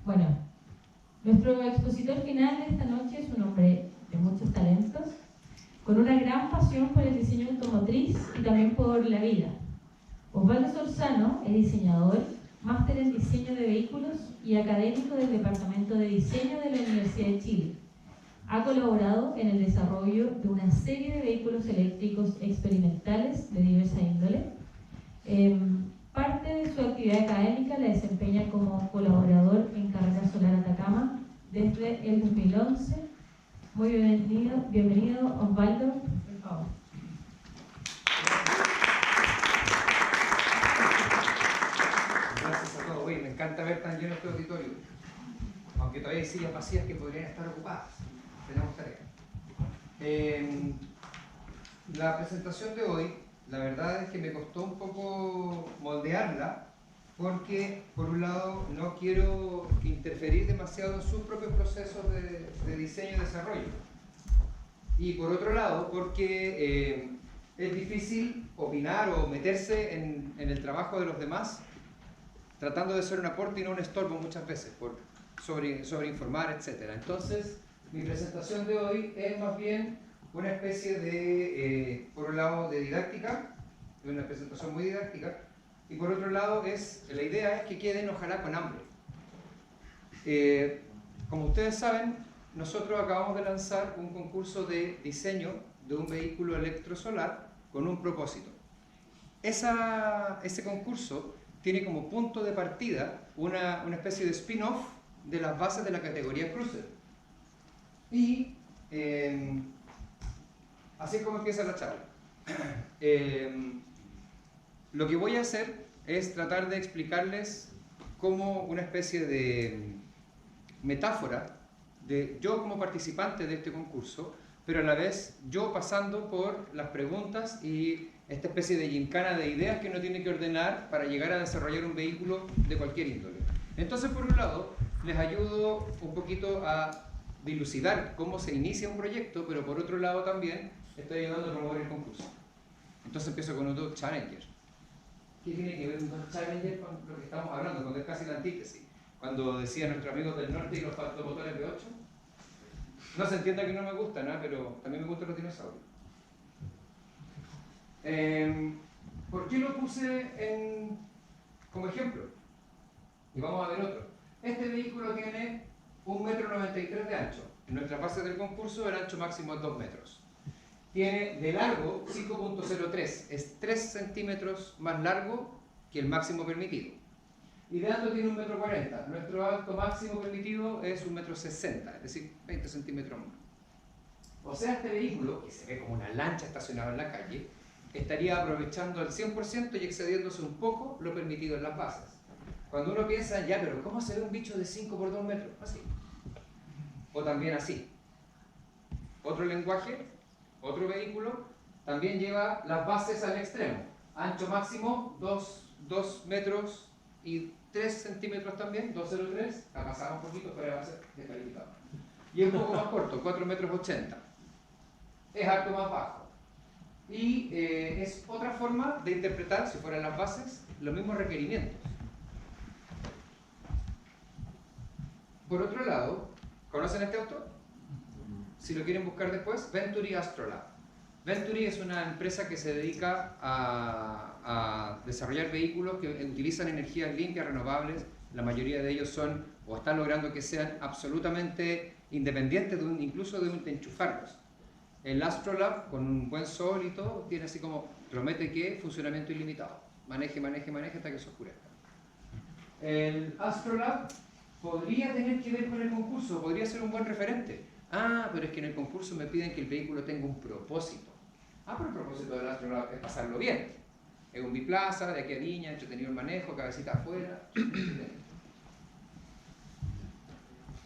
Bueno, nuestro expositor final de esta noche es un hombre de muchos talentos, con una gran pasión por el diseño automotriz y también por la vida. Osvaldo Sorzano es diseñador, máster en diseño de vehículos y académico del Departamento de Diseño de la Universidad de Chile. Ha colaborado en el desarrollo de una serie de vehículos eléctricos experimentales de diversa índole. Parte de su actividad académica la desempeña como colaborador en Carrera Solar Atacama desde el 2011. Muy bienvenido Osvaldo, por favor. Gracias a todos. Oye, me encanta ver tan lleno este auditorio, aunque todavía hay sillas vacías que podrían estar ocupadas. Tenemos tarea. La presentación de hoy, la verdad es que me costó un poco moldearla, porque por un lado no quiero interferir demasiado en sus propios procesos de diseño y desarrollo, y por otro lado porque es difícil opinar o meterse en el trabajo de los demás tratando de ser un aporte y no un estorbo muchas veces sobre informar, etc. Entonces mi presentación de hoy es más bien una especie de, por un lado, de didáctica, una presentación muy didáctica, y por otro lado, la idea es que queden ojalá con hambre. Como ustedes saben, nosotros acabamos de lanzar un concurso de diseño de un vehículo electrosolar con un propósito. Ese concurso tiene como punto de partida una especie de spin-off de las bases de la categoría Cruiser. Y así es como empieza la charla. Lo que voy a hacer es tratar de explicarles como una especie de metáfora de yo como participante de este concurso, pero a la vez yo pasando por las preguntas y esta especie de gincana de ideas que uno tiene que ordenar para llegar a desarrollar un vehículo de cualquier índole. Entonces, por un lado, les ayudo un poquito a dilucidar cómo se inicia un proyecto, pero por otro lado también estoy ayudando a promover el concurso. Entonces empiezo con un Dodge Challenger. ¿Qué tiene que ver un Dodge Challenger con lo que estamos hablando? Porque es casi la antítesis. Cuando decía nuestro amigo del norte y los motores V8, no se entienda que no me gustan, ¿no? Pero también me gustan los dinosaurios. ¿Por qué lo puse como ejemplo? Y vamos a ver otro. Este vehículo tiene 1,93 m de ancho. En nuestra base del concurso el ancho máximo es 2 metros. Tiene de largo 5,03, es 3 centímetros más largo que el máximo permitido. Y de alto tiene 1,40 m. Nuestro alto máximo permitido es 1,60 m, es decir, 20 centímetros más. O sea, este vehículo, que se ve como una lancha estacionada en la calle, estaría aprovechando al 100% y excediéndose un poco lo permitido en las bases. Cuando uno piensa, ya, pero ¿cómo se ve un bicho de 5 por 2 metros? Así. O también así. Otro lenguaje, otro vehículo, también lleva las bases al extremo. Ancho máximo 2 metros y 3 centímetros también, 2,03. Ha pasado un poquito, pero va a ser descalificado. Y es un poco más corto, 4,80 metros. Es alto más bajo. Y es otra forma de interpretar, si fueran las bases, los mismos requerimientos. Por otro lado, ¿conocen este auto? Si lo quieren buscar después, Venturi Astrolab. Venturi es una empresa que se dedica a desarrollar vehículos que utilizan energías limpias, renovables. La mayoría de ellos son, o están logrando que sean absolutamente independientes incluso de enchufarlos. El Astrolab, con un buen sol y todo, tiene así como, promete que funcionamiento ilimitado. Maneje hasta que se oscurezca. El Astrolab podría tener que ver con el concurso, podría ser un buen referente. Ah, pero es que en el concurso me piden que el vehículo tenga un propósito. Ah, pero el propósito del Astrolab es pasarlo bien. Es un biplaza, de aquí a Viña, entretenido el manejo, cabecita afuera.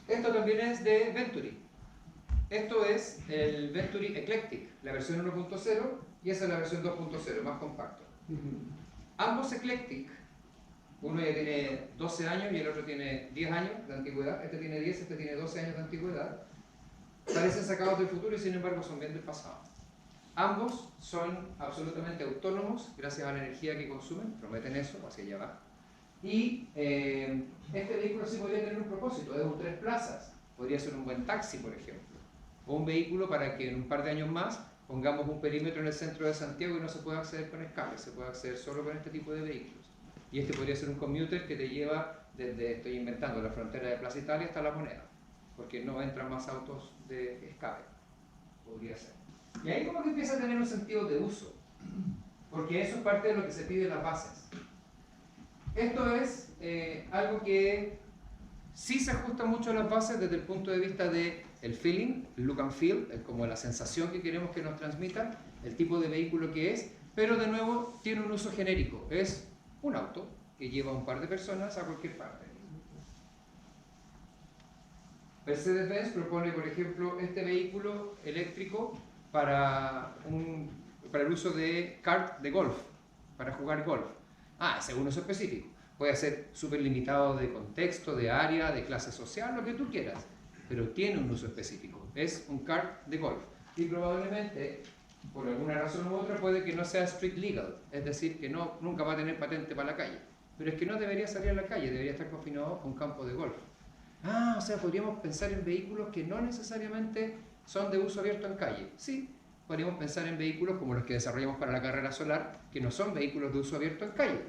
Esto también es de Venturi. Esto es el Venturi Eclectic, la versión 1.0, y esa es la versión 2.0, más compacto. Ambos Eclectic, uno ya tiene 12 años y el otro tiene 10 años de antigüedad. Este tiene 10, este tiene 12 años de antigüedad. Parecen sacados del futuro y sin embargo son bien del pasado. Ambos son absolutamente autónomos gracias a la energía que consumen, prometen eso, hacia allá va. Y este vehículo sí podría tener un propósito, es un 3 plazas, podría ser un buen taxi, por ejemplo, o un vehículo para que en un par de años más pongamos un perímetro en el centro de Santiago y no se pueda acceder con escape, se puede acceder solo con este tipo de vehículos. Y este podría ser un commuter que te lleva desde, estoy inventando, la frontera de Plaza Italia hasta La Moneda, porque no entran más autos de escape, podría ser. Y ahí como que empieza a tener un sentido de uso, porque eso es parte de lo que se pide en las bases. Esto es algo que sí se ajusta mucho a las bases desde el punto de vista del feeling, el look and feel, como la sensación que queremos que nos transmita, el tipo de vehículo que es, pero de nuevo tiene un uso genérico, es un auto que lleva a un par de personas a cualquier parte. Mercedes-Benz propone, por ejemplo, este vehículo eléctrico para el uso de kart de golf, para jugar golf. Según uso específico. Puede ser súper limitado de contexto, de área, de clase social, lo que tú quieras, pero tiene un uso específico. Es un kart de golf. Y probablemente, por alguna razón u otra, puede que no sea street legal, es decir, que nunca va a tener patente para la calle. Pero es que no debería salir a la calle, debería estar confinado a un campo de golf. O sea, podríamos pensar en vehículos que no necesariamente son de uso abierto en calle. Sí, podríamos pensar en vehículos como los que desarrollamos para la carrera solar, que no son vehículos de uso abierto en calle.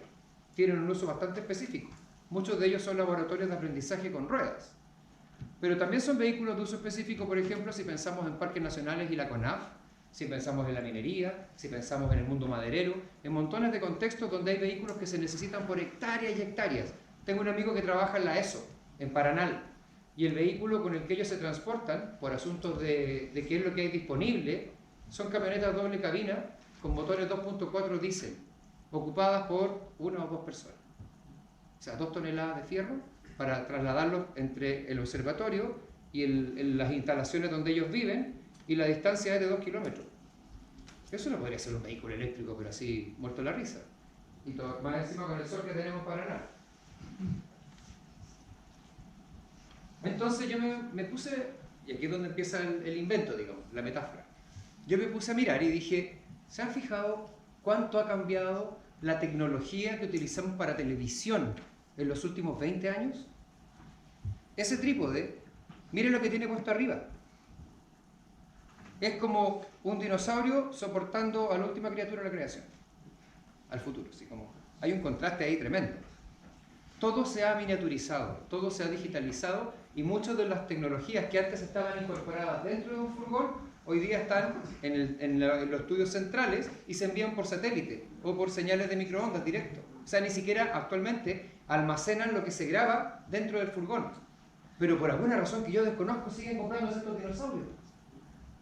Tienen un uso bastante específico. Muchos de ellos son laboratorios de aprendizaje con ruedas. Pero también son vehículos de uso específico, por ejemplo, si pensamos en parques nacionales y la CONAF, si pensamos en la minería, si pensamos en el mundo maderero, en montones de contextos donde hay vehículos que se necesitan por hectáreas y hectáreas. Tengo un amigo que trabaja en la ESO, en Paranal, y el vehículo con el que ellos se transportan, por asuntos de qué es lo que hay disponible, son camionetas doble cabina con motores 2.4 diésel, ocupadas por una o dos personas. O sea, 2 toneladas de fierro para trasladarlos entre el observatorio y las instalaciones donde ellos viven, y la distancia es de 2 kilómetros. Eso no podría ser un vehículo eléctrico, pero así, muerto la risa. Y todo, más encima con el sol que tenemos para nada. Entonces yo me puse, y aquí es donde empieza el invento, digamos, la metáfora. Yo me puse a mirar y dije, ¿se han fijado cuánto ha cambiado la tecnología que utilizamos para televisión en los últimos 20 años? Ese trípode, miren lo que tiene puesto arriba. Es como un dinosaurio soportando a la última criatura de la creación, al futuro. Así como hay un contraste ahí tremendo. Todo se ha miniaturizado, todo se ha digitalizado, y muchas de las tecnologías que antes estaban incorporadas dentro de un furgón hoy día están en los estudios centrales y se envían por satélite o por señales de microondas directo. O sea, ni siquiera actualmente almacenan lo que se graba dentro del furgón. Pero por alguna razón que yo desconozco siguen comprándose estos dinosaurios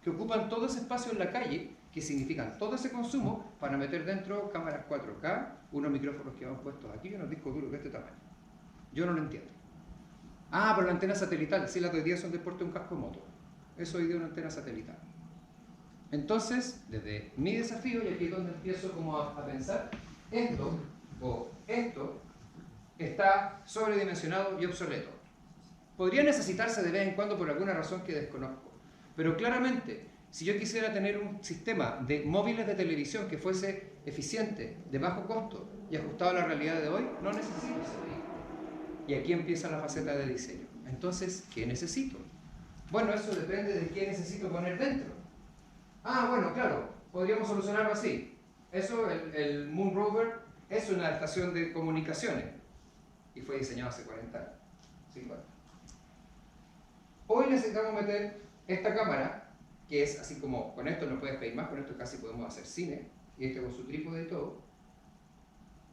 que ocupan todo ese espacio en la calle, que significan todo ese consumo para meter dentro cámaras 4K, unos micrófonos que van puestos aquí y unos discos duros de este tamaño. Yo no lo entiendo. Pero la antena satelital, sí, las de hoy día son de porte de un casco de moto. Eso hoy día es una antena satelital. Entonces, desde mi desafío, y aquí es donde empiezo como a pensar, esto está sobredimensionado y obsoleto. Podría necesitarse de vez en cuando por alguna razón que desconozco, pero claramente, si yo quisiera tener un sistema de móviles de televisión que fuese eficiente, de bajo costo y ajustado a la realidad de hoy, no necesito ese vehículo. Y aquí empieza la faceta de diseño. Entonces, ¿qué necesito? Bueno, eso depende de qué necesito poner dentro. Bueno, claro, podríamos solucionarlo así. Eso, el Moon Rover, es una estación de comunicaciones y fue diseñado hace 40 años, 50. Hoy necesitamos meter esta cámara, que es así como, con esto no puedes pedir más, con esto casi podemos hacer cine, y este con su trípode y todo.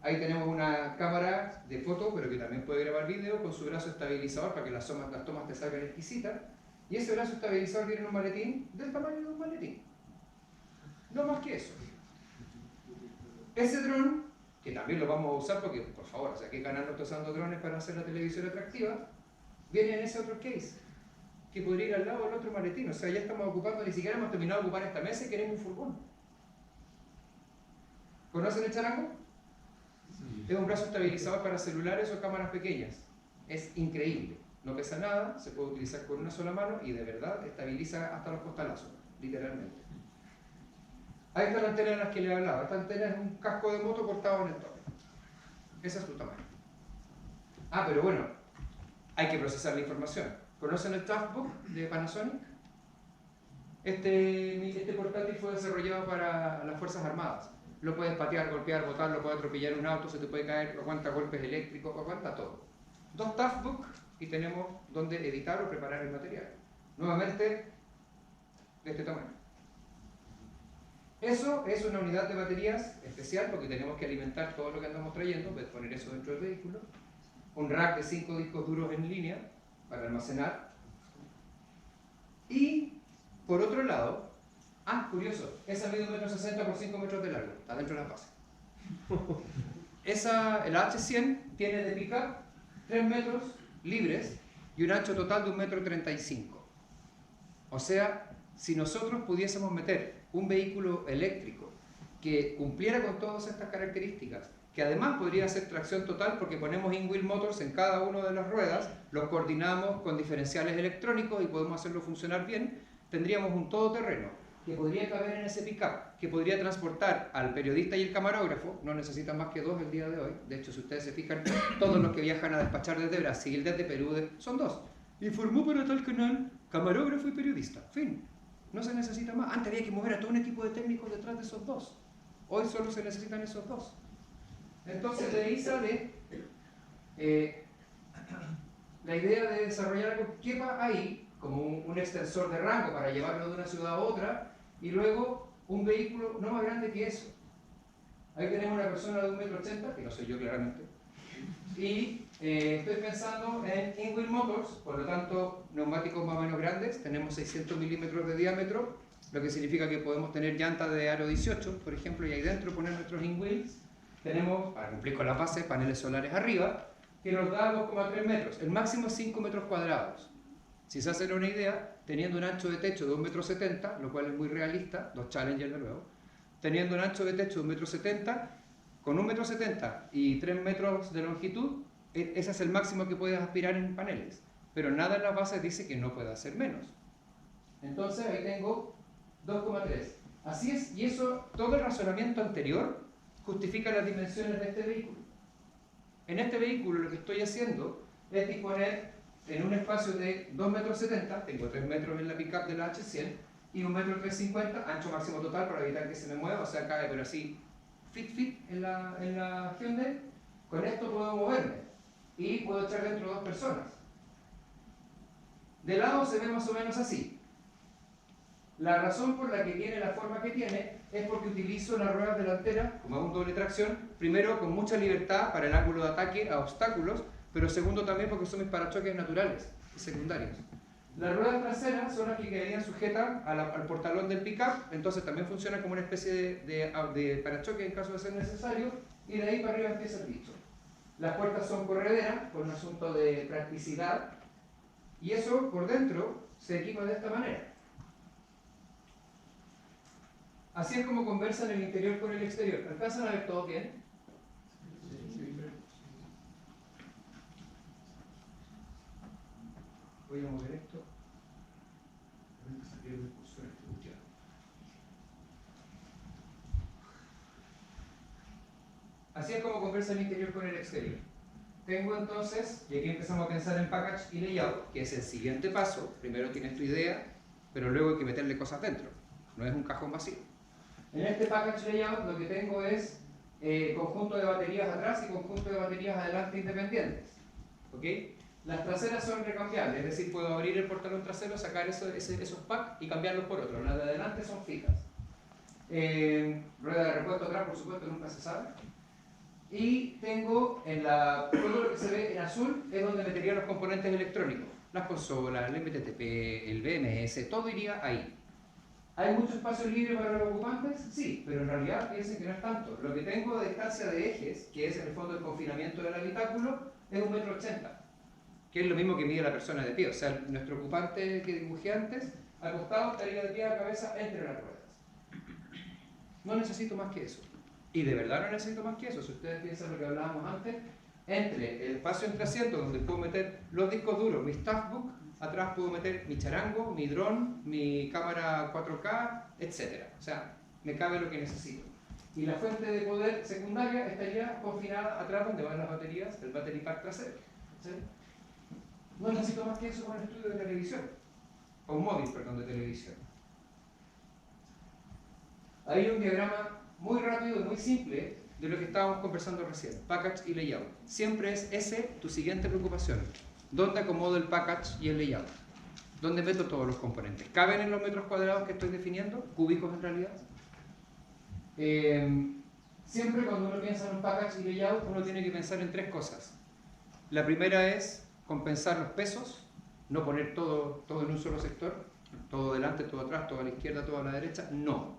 Ahí tenemos una cámara de foto, pero que también puede grabar video, con su brazo estabilizador para que las tomas te salgan exquisitas. Y ese brazo estabilizador viene en un maletín del tamaño de un maletín. No más que eso. Ese dron, que también lo vamos a usar porque, por favor, o sea, ¿qué canal no está usando drones para hacer la televisión atractiva? Viene en ese otro case, que podría ir al lado del otro maletín. O sea, ya estamos ocupando, ni siquiera hemos terminado de ocupar esta mesa y queremos un furgón. ¿Conocen el charango? Sí. Es un brazo estabilizador para celulares o cámaras pequeñas. Es increíble. No pesa nada, se puede utilizar con una sola mano y de verdad estabiliza hasta los costalazos, literalmente. Ahí está la antena de las que le hablaba. Esta antena es un casco de moto cortado en el tope. Ese es su tamaño. Ah, pero bueno, hay que procesar la información. ¿Conocen el Toughbook de Panasonic? Este portátil fue desarrollado para las Fuerzas Armadas. Lo puedes patear, golpear, botar, lo puedes atropellar un auto, se te puede caer, aguanta golpes eléctricos, aguanta todo. 2 Toughbook y tenemos donde editar o preparar el material. Nuevamente, de este tamaño. Eso es una unidad de baterías especial porque tenemos que alimentar todo lo que andamos trayendo, puedes poner eso dentro del vehículo. Un rack de 5 discos duros en línea para almacenar. Y, por otro lado, curioso, esa mide 1,60 m por 5 metros de largo, está dentro de la base. El H100 tiene de pickup 3 metros libres y un ancho total de 1,35 m. O sea, si nosotros pudiésemos meter un vehículo eléctrico que cumpliera con todas estas características, que además podría ser tracción total porque ponemos in-wheel motors en cada una de las ruedas, los coordinamos con diferenciales electrónicos y podemos hacerlo funcionar bien, tendríamos un todoterreno que podría caber en ese pick-up, que podría transportar al periodista y el camarógrafo, no necesitan más que 2 el día de hoy, de hecho si ustedes se fijan, todos los que viajan a despachar desde Brasil, desde Perú, son 2. Informó para tal canal, camarógrafo y periodista, fin. No se necesita más. Antes había que mover a todo un equipo de técnicos detrás de esos 2. Hoy solo se necesitan esos 2. Entonces de ahí sale la idea de desarrollar algo que quepa ahí, como un extensor de rango para llevarlo de una ciudad a otra, y luego un vehículo no más grande que eso. Ahí tenemos una persona de 1,80 m, que no soy yo claramente, y estoy pensando en in-wheel motors, por lo tanto neumáticos más o menos grandes, tenemos 600 milímetros de diámetro, lo que significa que podemos tener llantas de aro 18, por ejemplo, y ahí dentro poner nuestros in-wheels. Tenemos, para cumplir con la base, paneles solares arriba, que nos da 2,3 metros, el máximo es 5 metros cuadrados. Si se hacen una idea, teniendo un ancho de techo de 1,70 m, lo cual es muy realista, los Challenger de nuevo, teniendo un ancho de techo de 1,70 m, con 1,70 m y 3 metros de longitud, ese es el máximo que puedes aspirar en paneles. Pero nada en las bases dice que no pueda ser menos. Entonces ahí tengo 2,3. Así es, y eso, todo el razonamiento anterior justifica las dimensiones de este vehículo. En este vehículo lo que estoy haciendo es disponer en un espacio de 2,70 metros, tengo 3 metros en la pickup de la H100 y 1,350 m, ancho máximo total para evitar que se me mueva, o sea, cae pero así fit en la Hyundai. Con esto puedo moverme y puedo echar dentro 2 personas. De lado se ve más o menos así. La razón por la que tiene la forma que tiene es porque utilizo las ruedas delanteras, como hago un doble tracción, primero con mucha libertad para el ángulo de ataque a obstáculos, pero segundo también porque son mis parachoques naturales y secundarios. Las ruedas traseras son las que quedarían sujetas al portalón del pickup, entonces también funcionan como una especie de parachoque en caso de ser necesario, y de ahí para arriba empieza el dicho. Las puertas son correderas, por un asunto de practicidad, y eso por dentro se equipa de esta manera. Así es como conversan el interior con el exterior. ¿Alcanzan a ver todo bien? Voy a mover esto. Así es como conversa el interior con el exterior. Tengo entonces, y aquí empezamos a pensar en package y layout, que es el siguiente paso. Primero tienes tu idea, pero luego hay que meterle cosas dentro. No es un cajón vacío. En este package layout lo que tengo es conjunto de baterías atrás y conjunto de baterías adelante independientes. ¿Ok? Las traseras son recambiables, es decir, puedo abrir el portalón trasero, sacar esos packs y cambiarlos por otros. Las de adelante son fijas. Rueda de repuesto atrás, por supuesto, nunca se sabe. Y tengo todo lo que se ve en azul es donde metería los componentes electrónicos. Las consolas, el MTTP, el BMS, todo iría ahí. ¿Hay mucho espacio libre para los ocupantes? Sí, pero en realidad piensen que no es tanto. Lo que tengo de distancia de ejes, que es en el fondo el confinamiento del habitáculo, es 1,80 m, que es lo mismo que mide la persona de pie. O sea, nuestro ocupante que dibujé antes, acostado, estaría de pie a cabeza entre las ruedas. No necesito más que eso. Y de verdad no necesito más que eso. Si ustedes piensan lo que hablábamos antes, entre el espacio entre asientos donde puedo meter los discos duros, mi Toughbook, atrás puedo meter mi charango, mi dron, mi cámara 4K, etc. O sea, me cabe lo que necesito. Y la fuente de poder secundaria estaría confinada atrás donde van las baterías del battery pack trasero. ¿Sí? No necesito más que eso con el estudio de televisión, o un móvil, perdón, de televisión. Hay un diagrama muy rápido y muy simple de lo que estábamos conversando recién, package y layout. Siempre es ese tu siguiente preocupación. ¿Dónde acomodo el package y el layout? ¿Dónde meto todos los componentes? ¿Caben en los metros cuadrados que estoy definiendo? ¿Cúbicos en realidad? Siempre cuando uno piensa en un package y layout, uno tiene que pensar en tres cosas. La primera es compensar los pesos, no poner todo en un solo sector, todo delante, todo atrás, todo a la izquierda, todo a la derecha. No.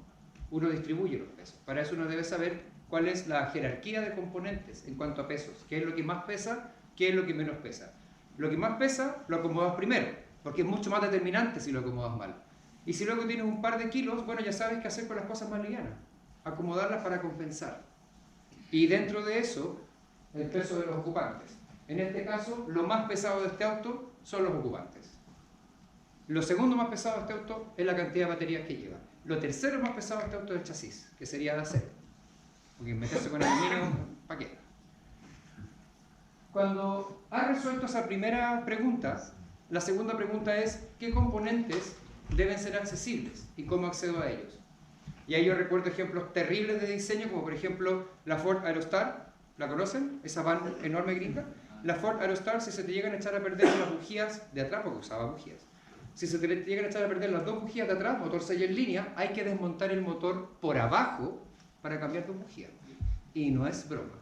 Uno distribuye los pesos. Para eso uno debe saber cuál es la jerarquía de componentes en cuanto a pesos. ¿Qué es lo que más pesa? ¿Qué es lo que menos pesa? Lo que más pesa lo acomodas primero, porque es mucho más determinante si lo acomodas mal. Y si luego tienes un par de kilos, bueno, ya sabes qué hacer con las cosas más livianas. Acomodarlas para compensar. Y dentro de eso, el peso de los ocupantes. En este caso, lo más pesado de este auto son los ocupantes. Lo segundo más pesado de este auto es la cantidad de baterías que lleva. Lo tercero más pesado de este auto es el chasis, que sería de acero. Porque meterse con aluminio, ¿para qué? Cuando has resuelto esa primera pregunta, la segunda pregunta es ¿qué componentes deben ser accesibles y cómo accedo a ellos? Y ahí yo recuerdo ejemplos terribles de diseño, como por ejemplo la Ford Aerostar, ¿la conocen? Esa van enorme gringa. La Ford Aerostar, si se te llegan a echar a perder las bujías de atrás, porque usaba bujías, si se te llegan a echar a perder las dos bujías de atrás, motor sello en línea, hay que desmontar el motor por abajo para cambiar tus bujías. Y no es broma.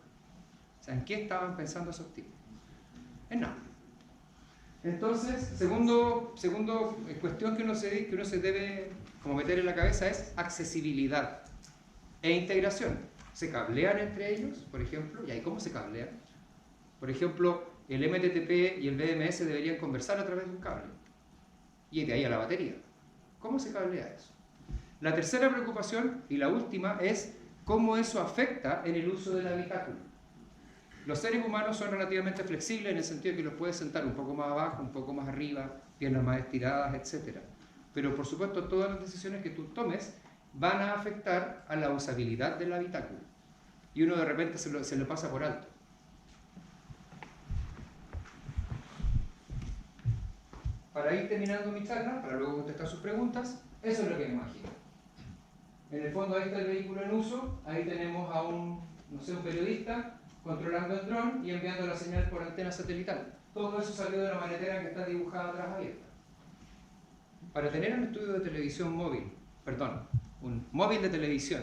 O sea, ¿en qué estaban pensando esos tipos? En nada. Entonces, segundo cuestión que uno se debe como meter en la cabeza es accesibilidad e integración. ¿Se cablean entre ellos, por ejemplo? ¿Y ahí cómo se cablean? Por ejemplo, el MTTP y el BMS deberían conversar a través de un cable. Y de ahí a la batería. ¿Cómo se cablea eso? La tercera preocupación, y la última, es cómo eso afecta en el uso del habitáculo. Los seres humanos son relativamente flexibles en el sentido de que los puedes sentar un poco más abajo, un poco más arriba, piernas más estiradas, etc. Pero por supuesto todas las decisiones que tú tomes van a afectar a la usabilidad del habitáculo. Y uno de repente se lo pasa por alto. Para ir terminando mi charla, para luego contestar sus preguntas, eso es lo que me imagino. En el fondo ahí está el vehículo en uso, ahí tenemos a un periodista controlando el dron y enviando la señal por antena satelital. Todo eso salió de la maletera que está dibujada atrás abierta. Para tener un estudio de televisión móvil, un móvil de televisión,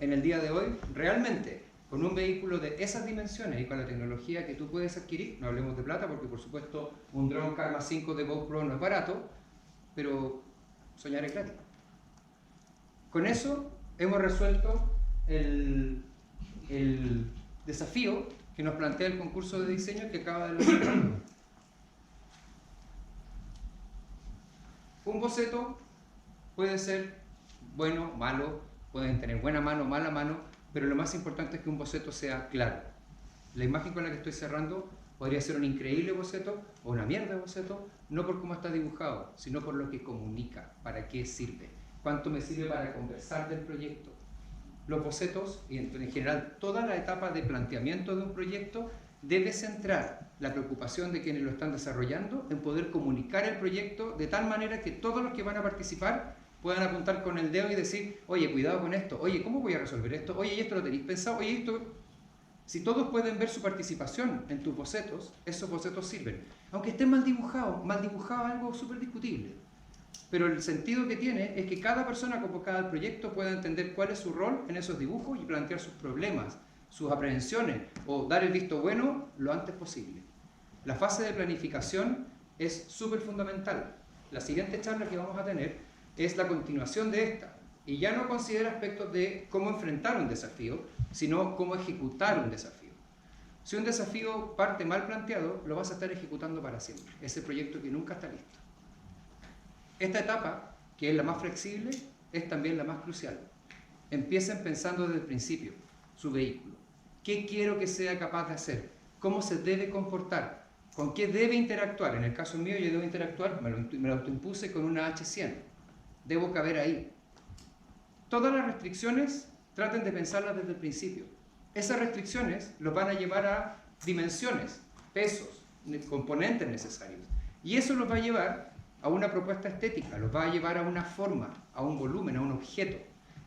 en el día de hoy, realmente, con un vehículo de esas dimensiones y con la tecnología que tú puedes adquirir, no hablemos de plata porque por supuesto un dron Karma 5 de GoPro no es barato, pero soñar es gratis. Con eso hemos resuelto el desafío que nos plantea el concurso de diseño que acaba de lanzar. Un boceto puede ser bueno, malo, pueden tener buena mano, mala mano, pero lo más importante es que un boceto sea claro. La imagen con la que estoy cerrando podría ser un increíble boceto o una mierda de boceto, no por cómo está dibujado, sino por lo que comunica, para qué sirve, cuánto me sirve para conversar del proyecto. Los bocetos, y en general toda la etapa de planteamiento de un proyecto, debe centrar la preocupación de quienes lo están desarrollando en poder comunicar el proyecto de tal manera que todos los que van a participar puedan apuntar con el dedo y decir, oye, cuidado con esto, oye, ¿cómo voy a resolver esto? Oye, ¿y esto lo tenéis pensado? Oye, esto... Si todos pueden ver su participación en tus bocetos, esos bocetos sirven. Aunque estén mal dibujado algo súper discutible. Pero el sentido que tiene es que cada persona convocada al proyecto pueda entender cuál es su rol en esos dibujos y plantear sus problemas, sus aprehensiones o dar el visto bueno lo antes posible. La fase de planificación es súper fundamental. La siguiente charla que vamos a tener es la continuación de esta y ya no considera aspectos de cómo enfrentar un desafío, sino cómo ejecutar un desafío. Si un desafío parte mal planteado, lo vas a estar ejecutando para siempre. Ese proyecto que nunca está listo. Esta etapa, que es la más flexible, es también la más crucial. Empiecen pensando desde el principio, su vehículo. ¿Qué quiero que sea capaz de hacer? ¿Cómo se debe comportar? ¿Con qué debe interactuar? En el caso mío, yo debo interactuar, me lo autoimpuse con una H100. Debo caber ahí. Todas las restricciones, traten de pensarlas desde el principio. Esas restricciones los van a llevar a dimensiones, pesos, componentes necesarios. Y eso los va a llevar a una propuesta estética, los va a llevar a una forma, a un volumen, a un objeto.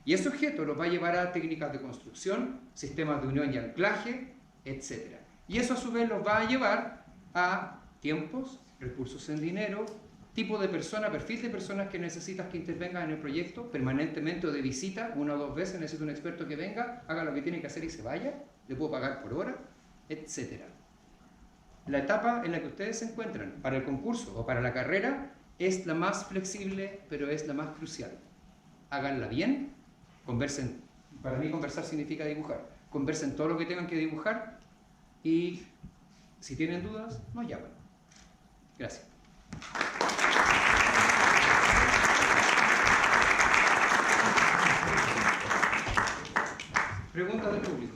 Y ese objeto los va a llevar a técnicas de construcción, sistemas de unión y anclaje, etc. Y eso a su vez los va a llevar a tiempos, recursos en dinero, tipo de persona, perfil de personas que necesitas que intervengan en el proyecto permanentemente o de visita, 1 o 2 veces, necesito un experto que venga, haga lo que tiene que hacer y se vaya, le puedo pagar por hora, etc. La etapa en la que ustedes se encuentran para el concurso o para la carrera es la más flexible, pero es la más crucial. Háganla bien, conversen. Para mí conversar significa dibujar. Conversen todo lo que tengan que dibujar y si tienen dudas, nos llaman. Gracias. Preguntas del público.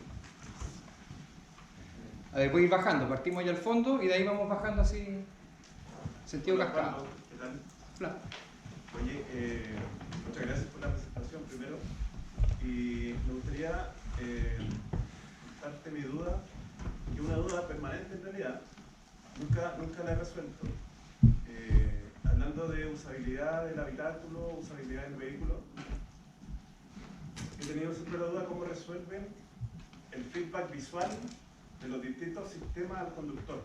A ver, voy a ir bajando. Partimos allá al fondo y de ahí vamos bajando así, sentido cascada. ¿Qué tal? Claro. Oye, muchas gracias por la presentación primero. Y me gustaría contarte mi duda, que es una duda permanente en realidad. Nunca la he resuelto. Hablando de usabilidad del habitáculo, usabilidad del vehículo, he tenido siempre la duda cómo resuelven el feedback visual de los distintos sistemas al conductor.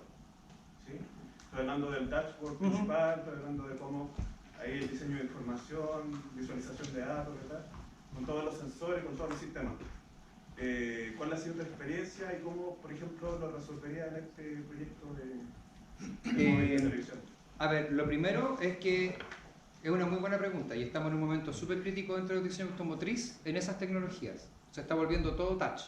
¿Sí? Estoy hablando del dashboard principal, estoy hablando de cómo hay el diseño de información, visualización de datos, ¿verdad? Con todos los sensores, con todos los sistemas. ¿Cuál ha sido tu experiencia y cómo, por ejemplo, lo resolvería en este proyecto de televisión? A ver, lo primero es que es una muy buena pregunta y estamos en un momento súper crítico dentro del diseño automotriz en esas tecnologías. Se está volviendo todo touch.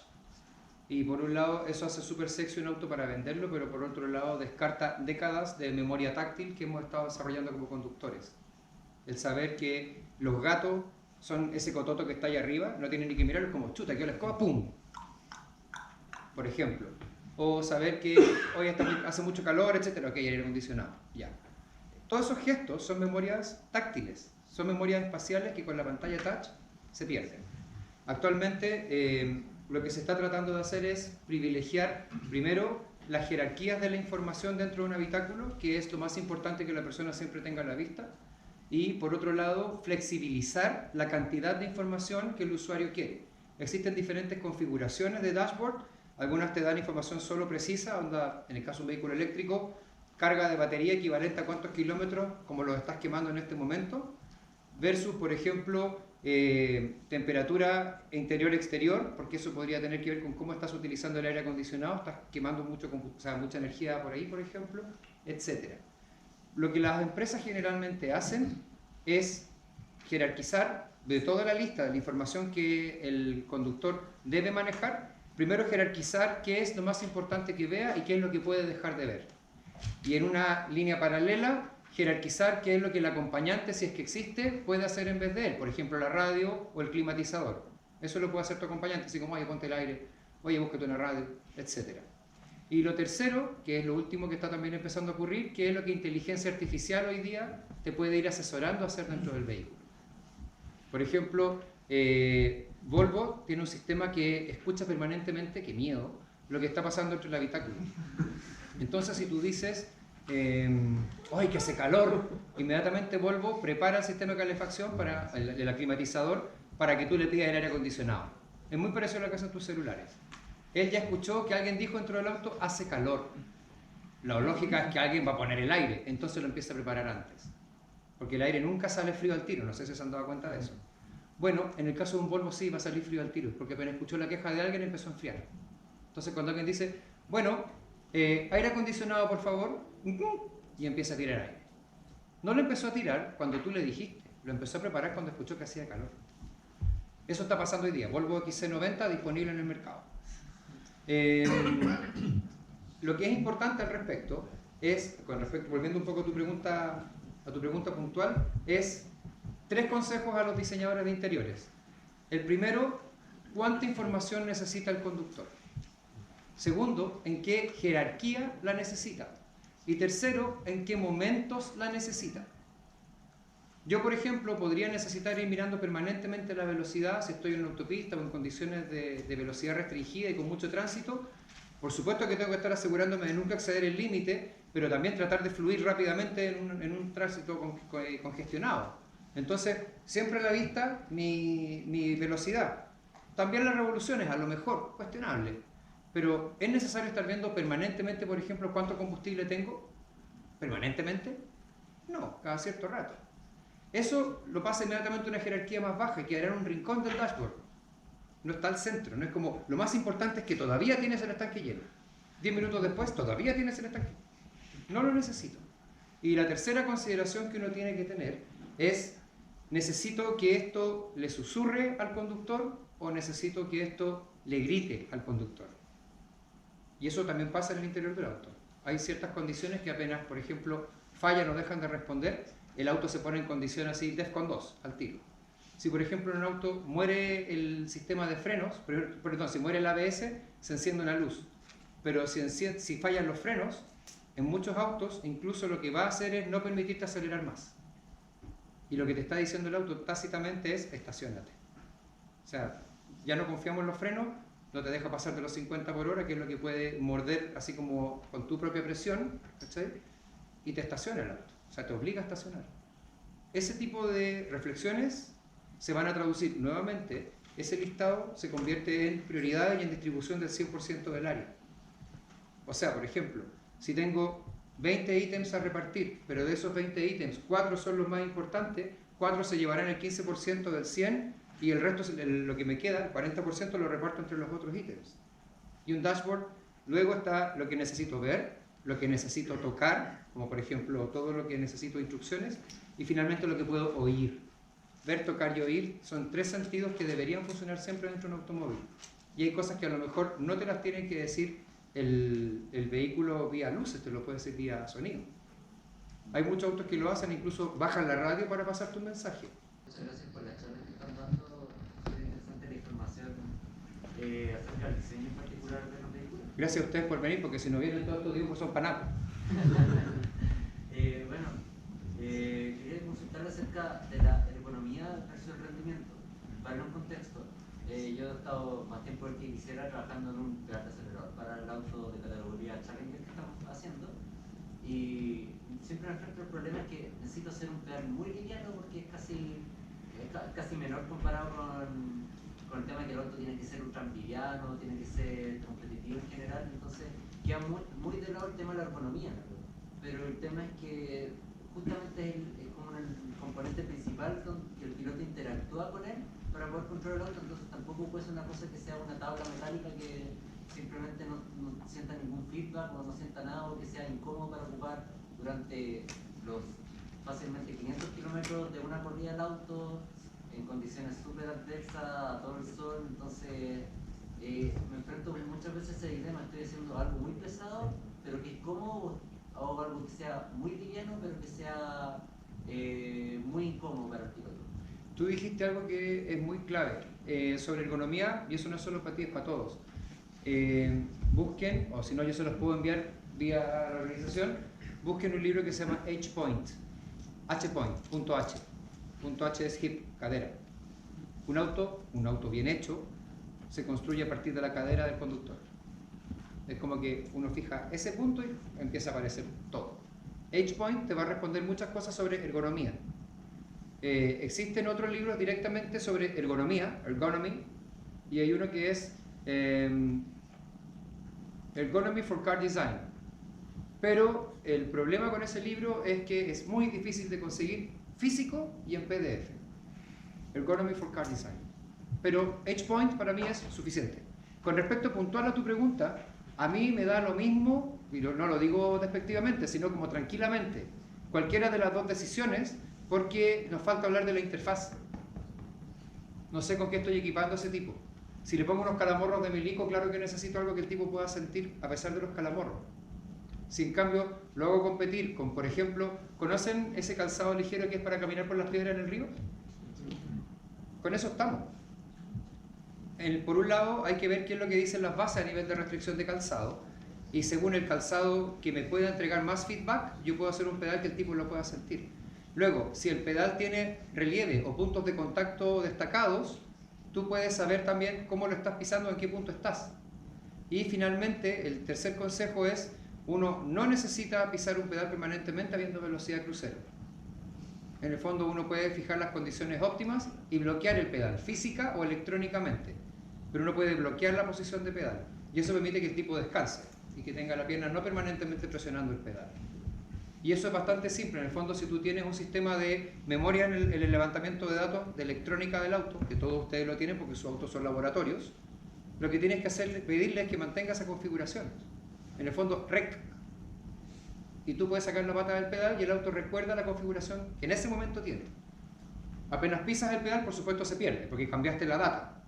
Y por un lado eso hace súper sexy un auto para venderlo, pero por otro lado descarta décadas de memoria táctil que hemos estado desarrollando como conductores. El saber que los gatos son ese cototo que está ahí arriba, no tienen ni que mirarlo, es como chuta, que la escoba, ¡pum! Por ejemplo. O saber que hoy hace mucho calor, etcétera, ok, aire acondicionado, ya. Todos esos gestos son memorias táctiles, son memorias espaciales que con la pantalla touch se pierden. Actualmente lo que se está tratando de hacer es privilegiar primero las jerarquías de la información dentro de un habitáculo, que es lo más importante que la persona siempre tenga a la vista, y por otro lado flexibilizar la cantidad de información que el usuario quiere. Existen diferentes configuraciones de dashboard, algunas te dan información solo precisa, onda, en el caso de un vehículo eléctrico, carga de batería equivalente a cuántos kilómetros, como lo estás quemando en este momento, versus, por ejemplo, temperatura interior-exterior, porque eso podría tener que ver con cómo estás utilizando el aire acondicionado, estás quemando mucha energía por ahí, por ejemplo, etc. Lo que las empresas generalmente hacen es jerarquizar de toda la lista de la información que el conductor debe manejar, primero jerarquizar qué es lo más importante que vea y qué es lo que puede dejar de ver. Y en una línea paralela, jerarquizar qué es lo que el acompañante, si es que existe, puede hacer en vez de él. Por ejemplo, la radio o el climatizador. Eso lo puede hacer tu acompañante, así como, oye, ponte el aire, oye, búscate una radio, etc. Y lo tercero, que es lo último que está también empezando a ocurrir, que es lo que inteligencia artificial hoy día te puede ir asesorando a hacer dentro del vehículo. Por ejemplo, Volvo tiene un sistema que escucha permanentemente, qué miedo, lo que está pasando dentro del habitáculo. Entonces, si tú dices, ¡ay, que hace calor! Inmediatamente Volvo prepara el sistema de calefacción, para el aclimatizador, para que tú le pidas el aire acondicionado. Es muy parecido a lo que hacen tus celulares. Él ya escuchó que alguien dijo dentro del auto, hace calor. La lógica es que alguien va a poner el aire, entonces lo empieza a preparar antes. Porque el aire nunca sale frío al tiro, no sé si se han dado cuenta de eso. Bueno, en el caso de un Volvo sí va a salir frío al tiro, porque apenas escuchó la queja de alguien empezó a enfriar. Entonces cuando alguien dice, bueno, aire acondicionado por favor, y empieza a tirar aire. No lo empezó a tirar cuando tú le dijiste, lo empezó a preparar cuando escuchó que hacía calor. Eso está pasando hoy día, Volvo XC90 disponible en el mercado. Lo que es importante al respecto es, volviendo un poco a tu pregunta puntual, es 3 consejos a los diseñadores de interiores. El primero, ¿cuánta información necesita el conductor? Segundo, ¿en qué jerarquía la necesita? Y tercero, ¿en qué momentos la necesita? Yo, por ejemplo, podría necesitar ir mirando permanentemente la velocidad si estoy en una autopista o en condiciones de velocidad restringida y con mucho tránsito. Por supuesto que tengo que estar asegurándome de nunca exceder el límite pero también tratar de fluir rápidamente en un tránsito congestionado. Entonces, siempre a la vista mi velocidad. También las revoluciones, a lo mejor, cuestionable. Pero ¿es necesario estar viendo permanentemente, por ejemplo, cuánto combustible tengo? ¿Permanentemente? No, cada cierto rato. Eso lo pasa inmediatamente a una jerarquía más baja, que quedará en un rincón del dashboard. No está al centro, no es como, lo más importante es que todavía tienes el estanque lleno. 10 minutos después, todavía tienes el estanque. No lo necesito. Y la tercera consideración que uno tiene que tener es, ¿necesito que esto le susurre al conductor o necesito que esto le grite al conductor? Y eso también pasa en el interior del auto. Hay ciertas condiciones que apenas, por ejemplo, fallan o dejan de responder, el auto se pone en condición así, DEFCON 2, al tiro. Si por ejemplo en un auto muere el sistema de frenos, perdón, si muere el ABS, se enciende una luz. Pero si fallan los frenos, en muchos autos incluso lo que va a hacer es no permitirte acelerar más. Y lo que te está diciendo el auto tácitamente es, estaciónate. O sea, ya no confiamos en los frenos, no te deja pasar de los 50 por hora, que es lo que puede morder así como con tu propia presión, ¿cachai? Y te estaciona el auto, o sea, te obliga a estacionar. Ese tipo de reflexiones se van a traducir nuevamente, ese listado se convierte en prioridades y en distribución del 100% del área. O sea, por ejemplo, si tengo 20 ítems a repartir, pero de esos 20 ítems, 4 son los más importantes, 4 se llevarán el 15% del 100 y el resto, lo que me queda, el 40% lo reparto entre los otros ítems. Y un dashboard, luego está lo que necesito ver, lo que necesito tocar, como por ejemplo todo lo que necesito instrucciones, y finalmente lo que puedo oír. Ver, tocar y oír son 3 sentidos que deberían funcionar siempre dentro de un automóvil. Y hay cosas que a lo mejor no te las tiene que decir el vehículo vía luces, te lo puede decir vía sonido. Hay muchos autos que lo hacen, incluso bajan la radio para pasarte un mensaje. Muchas gracias por la charla que están dando, súper interesante la información acerca del diseño en particular de los vehículos. Gracias a ustedes por venir, porque si no vienen todos estos dibujos son panacos. Quería consultar acerca de la ergonomía versus el rendimiento. Para un contexto, yo he estado más tiempo del que quisiera trabajando en un pedal de acelerador para el auto de categoría Challenger que estamos haciendo, y siempre me enfrento el problema es que necesito hacer un pedal muy liviano porque es casi menor comparado con el tema de que el auto tiene que ser ultra liviano, tiene que ser competitivo en general, entonces queda muy de lado el tema de la ergonomía, ¿no? Pero el tema es que justamente es como el componente principal que el piloto interactúa con él para poder controlar el auto, entonces tampoco puede ser una cosa que sea una tabla metálica que simplemente no sienta ningún feedback o no sienta nada, o que sea incómodo para ocupar durante los fácilmente 500 kilómetros de una corrida del auto en condiciones súper adversas, a todo el sol. Entonces me enfrento muchas veces a ese dilema, estoy haciendo algo muy pesado pero que es cómodo, o algo que sea muy liviano pero que sea muy incómodo para el piloto. Tú dijiste algo que es muy clave sobre ergonomía, y eso no es solo para ti, es para todos. Busquen, o si no yo se los puedo enviar vía la organización, busquen un libro que se llama H-Point, H-Point.H. H es hip, cadera. Un auto bien hecho se construye a partir de la cadera del conductor. Es como que uno fija ese punto y empieza a aparecer todo. H-Point te va a responder muchas cosas sobre ergonomía. Existen otros libros directamente sobre ergonomía, ergonomy, y hay uno que es Ergonomy for Car Design. Pero el problema con ese libro es que es muy difícil de conseguir físico y en PDF. Ergonomy for Car Design. Pero H-Point para mí es suficiente. Con respecto puntual a tu pregunta, a mí me da lo mismo, y no lo digo despectivamente, sino como tranquilamente, cualquiera de las dos decisiones, porque nos falta hablar de la interfaz. No sé con qué estoy equipando a ese tipo. Si le pongo unos calamorros de milico, claro que necesito algo que el tipo pueda sentir a pesar de los calamorros. Si en cambio lo hago competir con, por ejemplo, ¿conocen ese calzado ligero que es para caminar por las piedras en el río? Con eso estamos. Por un lado hay que ver qué es lo que dicen las bases a nivel de restricción de calzado, y según el calzado que me pueda entregar más feedback, yo puedo hacer un pedal que el tipo lo pueda sentir. Luego, si el pedal tiene relieve o puntos de contacto destacados, tú puedes saber también cómo lo estás pisando, en qué punto estás. Y finalmente, el tercer consejo es, uno no necesita pisar un pedal permanentemente habiendo velocidad crucero. En el fondo uno puede fijar las condiciones óptimas y bloquear el pedal, física o electrónicamente. Pero uno puede bloquear la posición de pedal. Y eso permite que el tipo descanse y que tenga la pierna no permanentemente presionando el pedal. Y eso es bastante simple. En el fondo, si tú tienes un sistema de memoria en el levantamiento de datos de electrónica del auto, que todos ustedes lo tienen porque sus autos son laboratorios, lo que tienes que hacer, pedirle es que mantenga esa configuración. En el fondo, rec. Y tú puedes sacar la pata del pedal y el auto recuerda la configuración que en ese momento tiene. Apenas pisas el pedal, por supuesto, se pierde, porque cambiaste la data.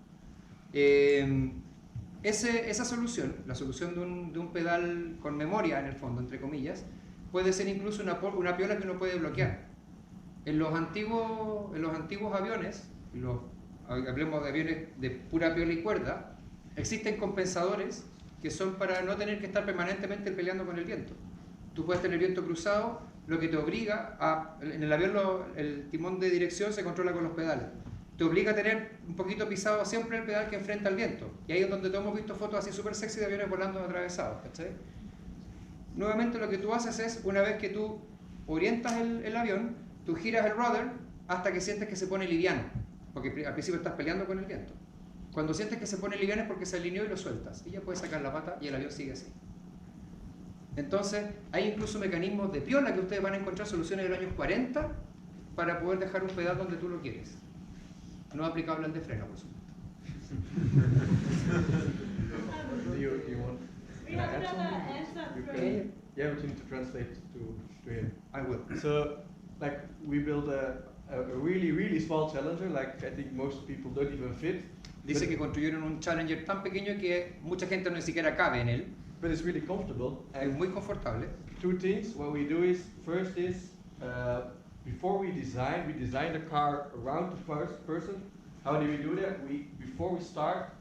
Esa solución, la solución de un pedal con memoria en el fondo, entre comillas, puede ser incluso una piola que uno puede bloquear. En los antiguos aviones, hablemos de aviones de pura piola y cuerda, existen compensadores que son para no tener que estar permanentemente peleando con el viento. Tú puedes tener viento cruzado, lo que te obliga a... En el avión el timón de dirección se controla con los pedales. Te obliga a tener un poquito pisado siempre el pedal que enfrenta al viento. Y ahí es donde todos hemos visto fotos así súper sexy de aviones volando atravesados, ¿cachai? Nuevamente lo que tú haces es, una vez que tú orientas el avión, tú giras el rudder hasta que sientes que se pone liviano, porque al principio estás peleando con el viento. Cuando sientes que se pone liviano es porque se alineó y lo sueltas, y ya puedes sacar la pata y el avión sigue así. Entonces, hay incluso mecanismos de piola que ustedes van a encontrar soluciones de los años 40 para poder dejar un pedal donde tú lo quieres. No aplicable al de freno, por supuesto. Do you want We have add another something? answer You from- can, yeah, we need to translate to him. I will. So, like, we built a really, really small Challenger, like, I think most people don't even fit. Dice que construyeron un Challenger tan pequeño que mucha gente no ni siquiera cabe en él. But it's really comfortable. Es muy confortable. Two things, what we do is, first is, before we design the car around the person. How do we do that? Before we start,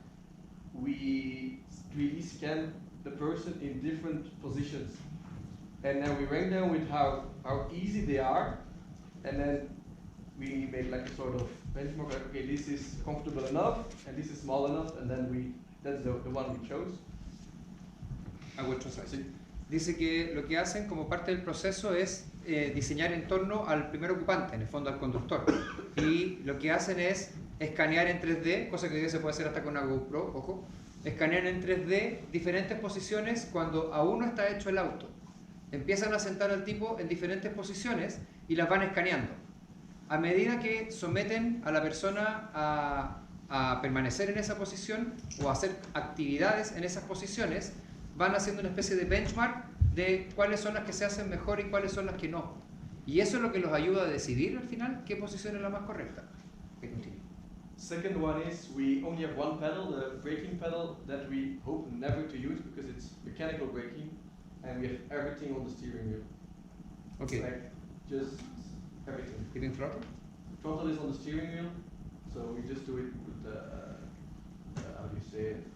we 3D scan the person in different positions. And then we rank them with how easy they are. And then we made like a sort of benchmark, like, okay, this is comfortable enough, and this is small enough, and then that's the one we chose. I will translate. Dice que lo que hacen como parte del proceso es diseñar en torno al primer ocupante, en el fondo al conductor. Y lo que hacen es escanear en 3D, cosa que hoy día se puede hacer hasta con una GoPro, ojo, escanear en 3D diferentes posiciones cuando aún no está hecho el auto. Empiezan a sentar al tipo en diferentes posiciones y las van escaneando. A medida que someten a la persona a permanecer en esa posición o a hacer actividades en esas posiciones, van haciendo una especie de benchmark de cuáles son las que se hacen mejor y cuáles son las que no. Y eso es lo que los ayuda a decidir al final qué posición es la más correcta. Que continúe. Second one is we only have one pedal, the braking pedal, that we hope never to use because it's mechanical braking, and we have everything on the steering wheel. Okay. Like just everything. Even throttle? Throttle is on the steering wheel, so we just do it with the how do you say it?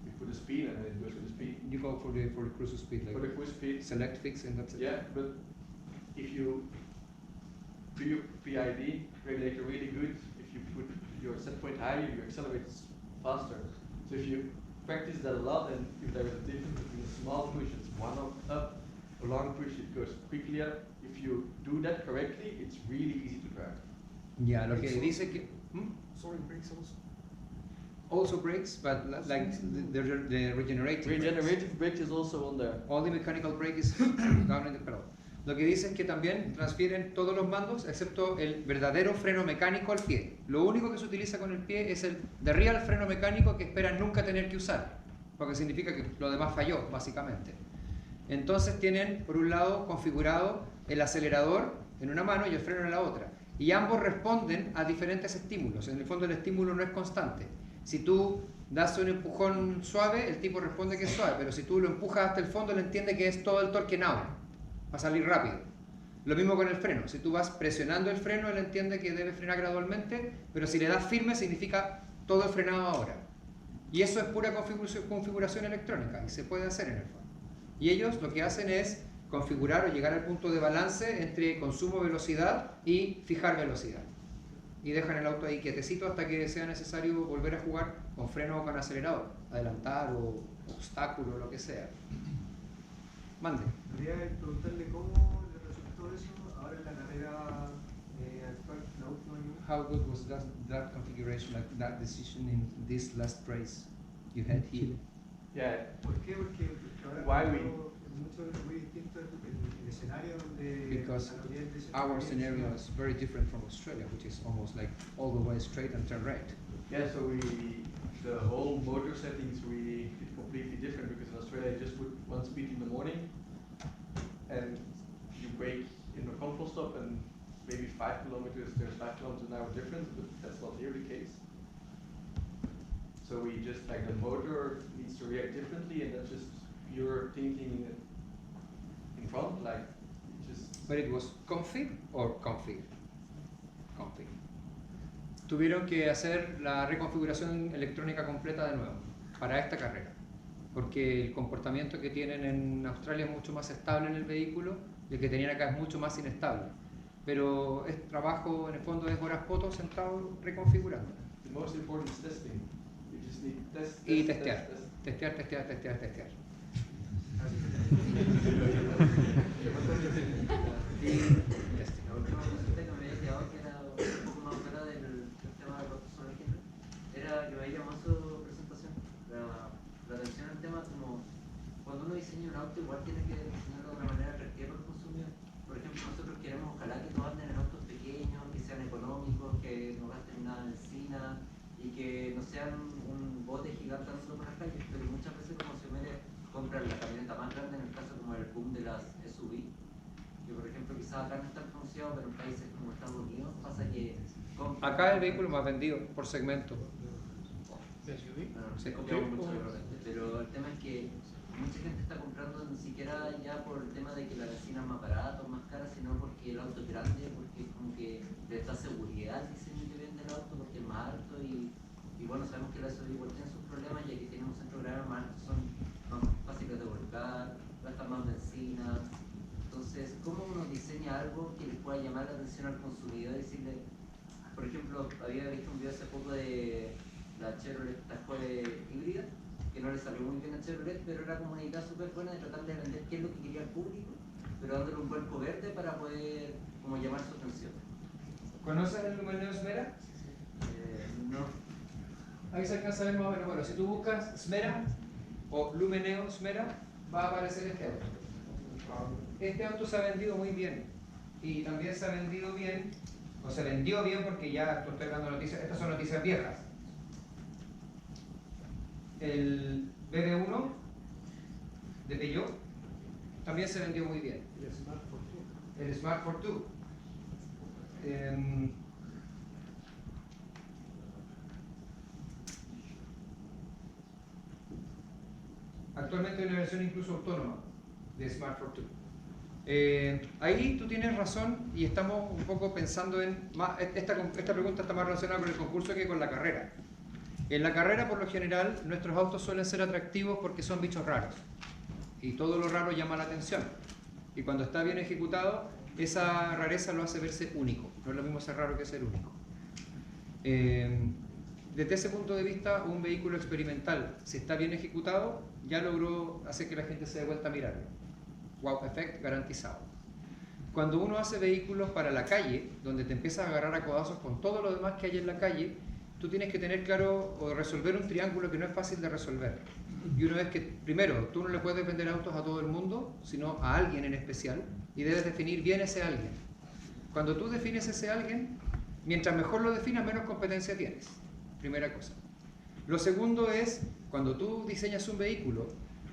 We put the speed and it goes with the speed. You go for the cruise speed, like For the cruise speed. select, fix, and that's it. Yeah, but if you do your PID regulator really good, if you put your set point higher, you accelerate faster. So if you practice that a lot, and if there is a difference between a small push, it's one up, a long push, it goes quickly up. If you do that correctly, it's really easy to drive. Ya, lo que dice que... Sorry, brakes also. Also brakes, but like the regenerative brakes. Regenerative brake is also on there. All the mechanical brake is down in the pedal. Lo que dicen es que también transfieren todos los mandos excepto el verdadero freno mecánico al pie. Lo único que se utiliza con el pie es el de real freno mecánico que esperan nunca tener que usar, porque significa que lo demás falló, básicamente. Entonces tienen, por un lado, configurado el acelerador en una mano y el freno en la otra. Y ambos responden a diferentes estímulos. En el fondo el estímulo no es constante. Si tú das un empujón suave, el tipo responde que es suave, pero si tú lo empujas hasta el fondo, él entiende que es todo el torque now, va a salir rápido. Lo mismo con el freno, si tú vas presionando el freno, él entiende que debe frenar gradualmente, pero si le das firme significa todo el frenado ahora. Y eso es pura configuración electrónica y se puede hacer en el fondo. Y ellos lo que hacen es configurar o llegar al punto de balance entre consumo-velocidad y fijar velocidad. Y dejan el auto ahí quietecito hasta que sea necesario volver a jugar con freno o con acelerador, adelantar o obstáculo, lo que sea. Mande. Quería preguntarle cómo le resultó eso ahora en la carrera actual, la última año. How good was that configuration, like that decision in this last race you had here? Yeah, ¿Por qué? Porque ahora Why we- es muy distinto el escenario donde Because a nivel de our experiencia- scenario is very different from Australia, which is almost like all the way straight and turn right. yeah. So the whole motor settings we did completely different because in Australia you just put one speed in the morning, and you brake in the control stop, and maybe 5 kilometers. There's 5 kilometers an hour difference, but that's not here the case. So we just like the motor needs to react differently, and that's just pure thinking in front, like it just. But it was config or config? Config. Tuvieron que hacer la reconfiguración electrónica completa de nuevo para esta carrera, porque el comportamiento que tienen en Australia es mucho más estable en el vehículo y el que tenían acá es mucho más inestable. Pero es trabajo, en el fondo, es horas poto sentado reconfigurando. The most important is testing. You just need test. Y test, testear. test, test. Testear. Testing. La última consulta que me había quedado, que era un poco más fuera del tema de los origen, era que me había llamado su presentación la atención al tema como cuando uno diseña un auto igual tiene que diseñarlo de una manera atractiva para el consumidor. Por ejemplo, nosotros queremos ojalá que todos anden en autos pequeños, que sean económicos, que no gasten nada de benzina y que no sean un bote gigante andando por las calles, pero muchas veces los consumidores compran la camioneta más grande, en el caso como el boom de las SUV, que por ejemplo quizás acá no está pronunciado, pero en países como Estados Unidos pasa que Acá el vehículo más vendido por segmento. no Sí. copiamos mucho probablemente, pero el tema es que mucha gente está comprando ni siquiera ya por el tema de que la benzina es más barata o más cara, sino porque el auto es grande, porque como que les da seguridad el diseño que vende el auto, porque es más alto y bueno, sabemos que la SUV igual tiene sus problemas, ya que tienen un centro de gravedad más alto, son más fáciles de volcar, gastan más benzina. Entonces, ¿cómo uno diseña algo que les pueda llamar la atención al consumidor y decirle, por ejemplo, había visto un video hace poco de la Chevrolet Tahoe híbrida, que no le salió muy bien a Chevrolet, pero era como una idea súper buena de tratar de vender qué es lo que quería el público, pero dándole un vuelco verde para poder como llamar su atención. ¿Conoces el Lumeneo Smera? No. Ahí se alcanza a ver más o menos. Bueno, si tú buscas Smera o Lumeneo Smera, va a aparecer este auto. Este auto se ha vendido muy bien y también se ha vendido bien, o se vendió bien porque ya estoy dando noticias, estas son noticias viejas. El BB1 de Peugeot también se vendió muy bien. El Smart Fortwo. El Smart Fortwo. Actualmente hay una versión incluso autónoma de Smart Fortwo. Ahí tú tienes razón y estamos un poco pensando en... Esta pregunta está más relacionada con el concurso que con la carrera. En la carrera, por lo general, nuestros autos suelen ser atractivos porque son bichos raros. Y todo lo raro llama la atención. Y cuando está bien ejecutado, esa rareza lo hace verse único. No es lo mismo ser raro que ser único. Desde ese punto de vista, un vehículo experimental, si está bien ejecutado, ya logró hacer que la gente se dé vuelta a mirarlo. Wow effect garantizado. Cuando uno hace vehículos para la calle, donde te empiezas a agarrar a codazos con todo lo demás que hay en la calle, tú tienes que tener claro o resolver un triángulo que no es fácil de resolver. Y uno es que, primero, tú no le puedes vender autos a todo el mundo, sino a alguien en especial, y debes definir bien ese alguien. Cuando tú defines ese alguien, mientras mejor lo definas, menos competencia tienes. Primera cosa. Lo segundo es, cuando tú diseñas un vehículo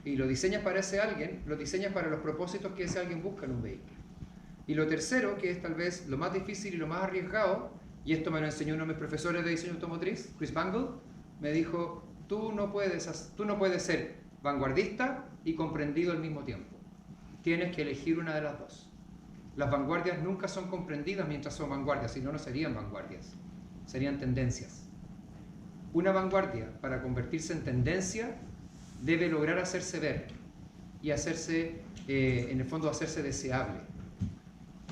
y lo diseñas para ese alguien, lo diseñas para los propósitos que ese alguien busca en un vehículo. Y lo tercero, que es tal vez lo más difícil y lo más arriesgado, y esto me lo enseñó uno de mis profesores de diseño automotriz, Chris Bangle, me dijo, tú no puedes ser vanguardista y comprendido al mismo tiempo. Tienes que elegir una de las dos. Las vanguardias nunca son comprendidas mientras son vanguardias, si no, no serían vanguardias, serían tendencias. Una vanguardia, para convertirse en tendencia, debe lograr hacerse ver y hacerse, en el fondo, hacerse deseable.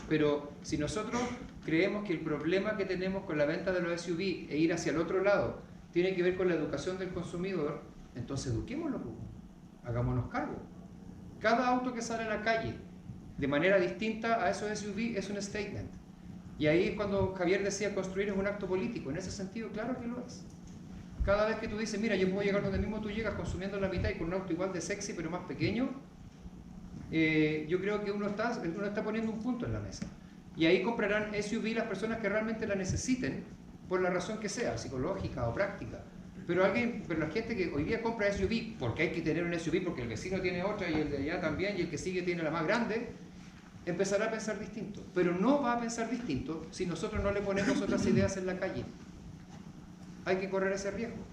Pero si nosotros creemos que el problema que tenemos con la venta de los SUV e ir hacia el otro lado tiene que ver con la educación del consumidor, entonces eduquémoslo, hagámonos cargo. Cada auto que sale a la calle de manera distinta a esos SUV es un statement. Y ahí es cuando Javier decía construir es un acto político. En ese sentido, claro que lo es. Cada vez que tú dices, mira, yo puedo llegar donde mismo tú llegas consumiendo la mitad y con un auto igual de sexy pero más pequeño, yo creo que uno está poniendo un punto en la mesa. Y ahí comprarán SUV las personas que realmente la necesiten, por la razón que sea, psicológica o práctica. Pero la gente que hoy día compra SUV porque hay que tener un SUV porque el vecino tiene otra y el de allá también y el que sigue tiene la más grande, empezará a pensar distinto. Pero no va a pensar distinto si nosotros no le ponemos otras ideas en la calle. Hay que correr ese riesgo.